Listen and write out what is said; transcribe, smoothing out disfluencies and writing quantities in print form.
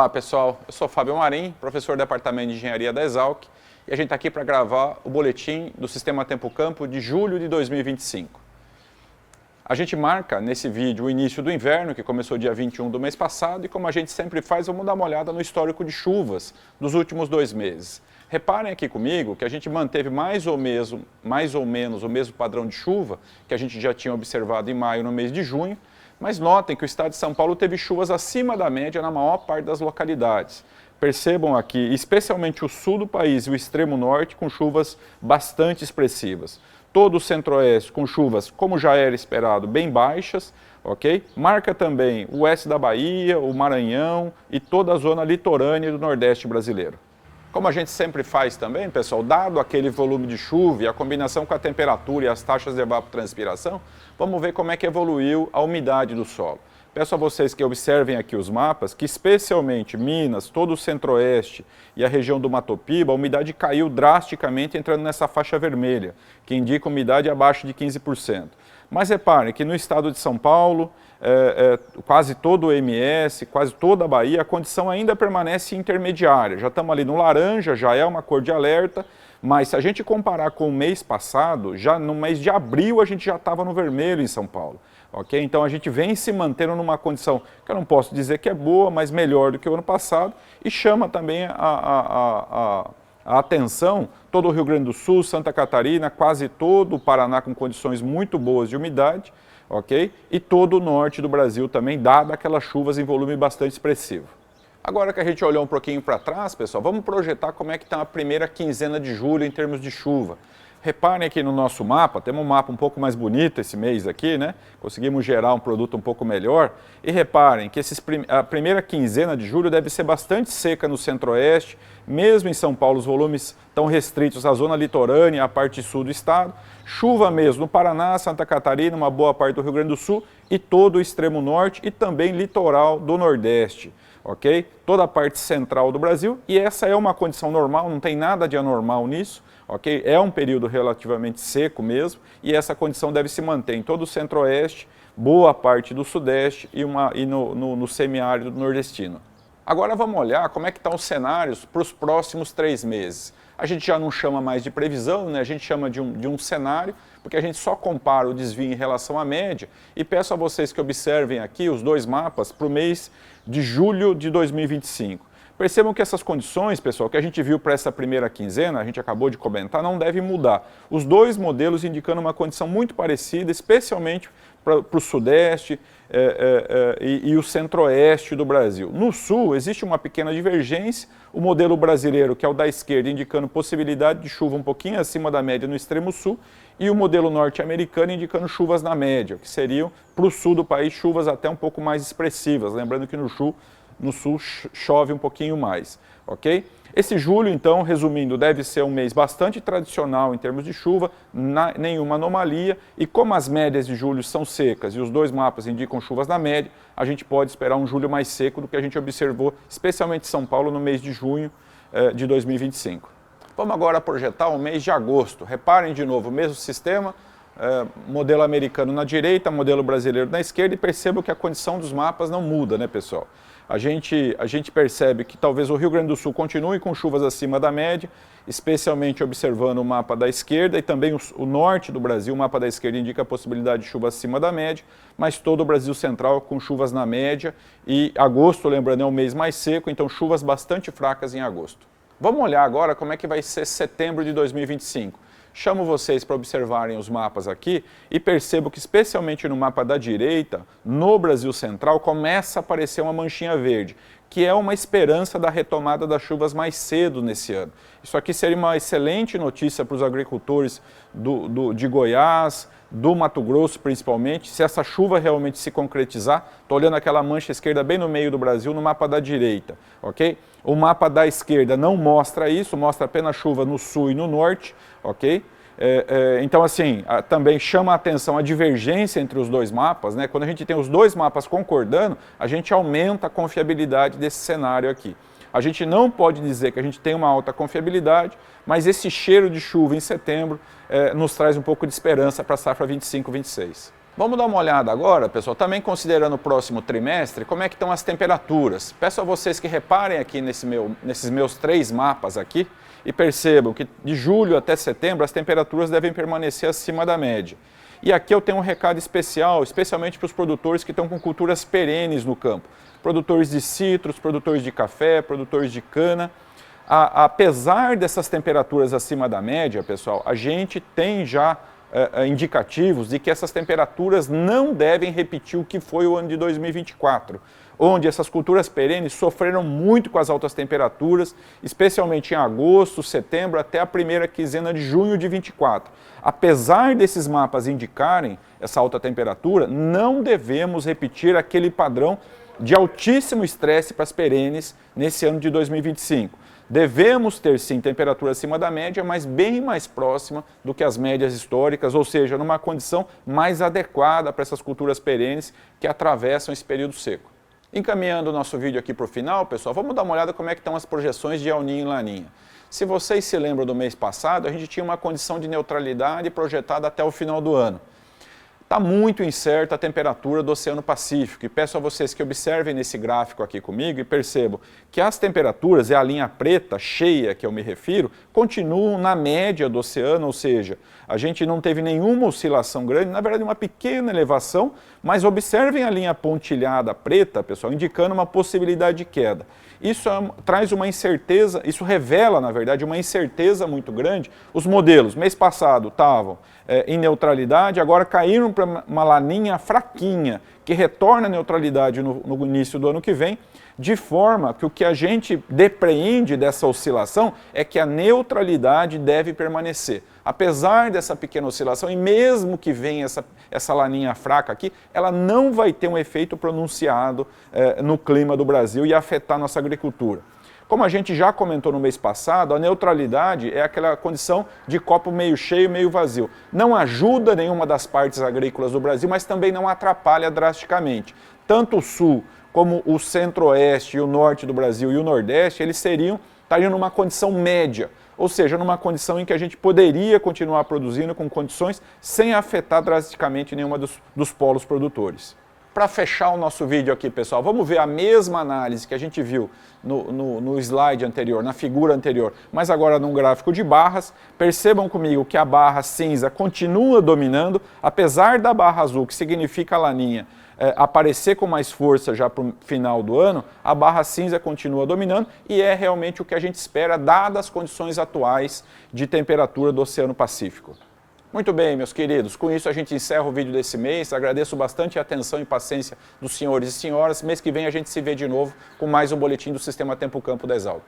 Olá pessoal, eu sou Fábio Marim, professor do Departamento de Engenharia da Exalc e a gente está aqui para gravar o boletim do Sistema Tempo Campo de julho de 2025. A gente marca nesse vídeo o início do inverno, que começou dia 21 do mês passado, e como a gente sempre faz, vamos dar uma olhada no histórico de chuvas dos últimos 2 meses. Reparem aqui comigo que a gente manteve mais ou menos o mesmo padrão de chuva que a gente já tinha observado em maio no mês de junho, mas notem que o estado de São Paulo teve chuvas acima da média na maior parte das localidades. Percebam aqui, especialmente o sul do país e o extremo norte, com chuvas bastante expressivas. Todo o centro-oeste com chuvas, como já era esperado, bem baixas, ok? Marca também o oeste da Bahia, o Maranhão e toda a zona litorânea do Nordeste brasileiro. Como a gente sempre faz também, pessoal, dado aquele volume de chuva e a combinação com a temperatura e as taxas de evapotranspiração, vamos ver como é que evoluiu a umidade do solo. Peço a vocês que observem aqui os mapas, que especialmente Minas, todo o centro-oeste e a região do Mato Piba, a umidade caiu drasticamente entrando nessa faixa vermelha, que indica umidade abaixo de 15%. Mas reparem que no estado de São Paulo, quase todo o MS, quase toda a Bahia, a condição ainda permanece intermediária. Já estamos ali no laranja, já é uma cor de alerta, mas se a gente comparar com o mês passado, já no mês de abril a gente já estava no vermelho em São Paulo. Okay? Então a gente vem se mantendo numa condição que eu não posso dizer que é boa, mas melhor do que o ano passado, e chama também a atenção todo o Rio Grande do Sul, Santa Catarina, quase todo o Paraná com condições muito boas de umidade, ok? E todo o norte do Brasil também, dada aquelas chuvas em volume bastante expressivo. Agora que a gente olhou um pouquinho para trás, pessoal, vamos projetar como é que está a primeira quinzena de julho em termos de chuva. Reparem aqui no nosso mapa, temos um mapa um pouco mais bonito esse mês aqui, né? Conseguimos gerar um produto um pouco melhor. E reparem que a primeira quinzena de julho deve ser bastante seca no centro-oeste, mesmo em São Paulo os volumes estão restritos à zona litorânea, à parte sul do estado. Chuva mesmo no Paraná, Santa Catarina, uma boa parte do Rio Grande do Sul e todo o extremo norte e também litoral do Nordeste. Ok? Toda a parte central do Brasil, e essa é uma condição normal, não tem nada de anormal nisso, ok? É um período relativamente seco mesmo, e essa condição deve se manter em todo o centro-oeste, boa parte do sudeste e no semiárido nordestino. Agora vamos olhar como é que estão os cenários para os próximos 3 meses. A gente já não chama mais de previsão, né? A gente chama de um cenário, porque a gente só compara o desvio em relação à média, e peço a vocês que observem aqui os 2 mapas para o mês de julho de 2025. Percebam que essas condições, pessoal, que a gente viu para essa primeira quinzena, a gente acabou de comentar, não devem mudar. Os 2 modelos indicando uma condição muito parecida, especialmente para o sudeste e o centro-oeste do Brasil. No sul, existe uma pequena divergência, o modelo brasileiro, que é o da esquerda, indicando possibilidade de chuva um pouquinho acima da média no extremo sul, e o modelo norte-americano indicando chuvas na média, que seriam, para o sul do país, chuvas até um pouco mais expressivas, lembrando que no sul chove um pouquinho mais, ok? Esse julho, então, resumindo, deve ser um mês bastante tradicional em termos de chuva, nenhuma anomalia, e como as médias de julho são secas e os 2 mapas indicam chuvas na média, a gente pode esperar um julho mais seco do que a gente observou, especialmente em São Paulo, no mês de junho de 2025. Vamos agora projetar o mês de agosto. Reparem de novo, o mesmo sistema, modelo americano na direita, modelo brasileiro na esquerda, e percebam que a condição dos mapas não muda, né, pessoal? A gente percebe que talvez o Rio Grande do Sul continue com chuvas acima da média, especialmente observando o mapa da esquerda, e também o norte do Brasil, o mapa da esquerda indica a possibilidade de chuva acima da média, mas todo o Brasil central com chuvas na média, e agosto, lembrando, é um mês mais seco, então chuvas bastante fracas em agosto. Vamos olhar agora como é que vai ser setembro de 2025. Chamo vocês para observarem os mapas aqui e percebo que, especialmente no mapa da direita, no Brasil Central, começa a aparecer uma manchinha verde, que é uma esperança da retomada das chuvas mais cedo nesse ano. Isso aqui seria uma excelente notícia para os agricultores de Goiás, do Mato Grosso principalmente, se essa chuva realmente se concretizar. Estou olhando aquela mancha esquerda bem no meio do Brasil, no mapa da direita, ok? O mapa da esquerda não mostra isso, mostra apenas chuva no sul e no norte, ok? Então, assim, também chama a atenção a divergência entre os 2 mapas, né? Quando a gente tem os 2 mapas concordando, a gente aumenta a confiabilidade desse cenário aqui. A gente não pode dizer que a gente tem uma alta confiabilidade, mas esse cheiro de chuva em setembro nos traz um pouco de esperança para a safra 25-26. Vamos dar uma olhada agora, pessoal, também considerando o próximo trimestre, como é que estão as temperaturas. Peço a vocês que reparem aqui nesses meus 3 mapas aqui e percebam que de julho até setembro as temperaturas devem permanecer acima da média. E aqui eu tenho um recado especial, especialmente para os produtores que estão com culturas perenes no campo. Produtores de citros, produtores de café, produtores de cana. Apesar dessas temperaturas acima da média, pessoal, a gente tem já indicativos de que essas temperaturas não devem repetir o que foi o ano de 2024, onde essas culturas perenes sofreram muito com as altas temperaturas, especialmente em agosto, setembro, até a primeira quinzena de junho de 24. Apesar desses mapas indicarem essa alta temperatura, não devemos repetir aquele padrão de altíssimo estresse para as perenes nesse ano de 2025. Devemos ter sim temperatura acima da média, mas bem mais próxima do que as médias históricas, ou seja, numa condição mais adequada para essas culturas perenes que atravessam esse período seco. Encaminhando o nosso vídeo aqui para o final, pessoal, vamos dar uma olhada como é que estão as projeções de El Niño e Laninha. Se vocês se lembram do mês passado, a gente tinha uma condição de neutralidade projetada até o final do ano. Está muito incerta a temperatura do Oceano Pacífico e peço a vocês que observem nesse gráfico aqui comigo e percebam que as temperaturas, é a linha preta cheia que eu me refiro, continuam na média do oceano, ou seja, a gente não teve nenhuma oscilação grande, na verdade uma pequena elevação, mas observem a linha pontilhada preta, pessoal, indicando uma possibilidade de queda. Isso traz uma incerteza, isso revela, na verdade, uma incerteza muito grande. Os modelos, mês passado, estavam em neutralidade, agora caíram para uma laninha fraquinha, que retorna à neutralidade no início do ano que vem, de forma que o que a gente depreende dessa oscilação é que a neutralidade deve permanecer. Apesar dessa pequena oscilação, e mesmo que venha essa laninha fraca aqui, ela não vai ter um efeito pronunciado no clima do Brasil e afetar nossa agricultura. Como a gente já comentou no mês passado, a neutralidade é aquela condição de copo meio cheio, meio vazio. Não ajuda nenhuma das partes agrícolas do Brasil, mas também não atrapalha drasticamente. Tanto o sul como o centro-oeste e o norte do Brasil e o nordeste, eles estariam numa condição média, ou seja, numa condição em que a gente poderia continuar produzindo com condições sem afetar drasticamente nenhuma dos polos produtores. Para fechar o nosso vídeo aqui, pessoal, vamos ver a mesma análise que a gente viu no slide anterior, na figura anterior, mas agora num gráfico de barras. Percebam comigo que a barra cinza continua dominando, apesar da barra azul, que significa a laninha, aparecer com mais força já para o final do ano, a barra cinza continua dominando e é realmente o que a gente espera, dadas as condições atuais de temperatura do Oceano Pacífico. Muito bem, meus queridos, com isso a gente encerra o vídeo desse mês. Agradeço bastante a atenção e paciência dos senhores e senhoras. Mês que vem a gente se vê de novo com mais um boletim do Sistema Tempo Campo da Exalc.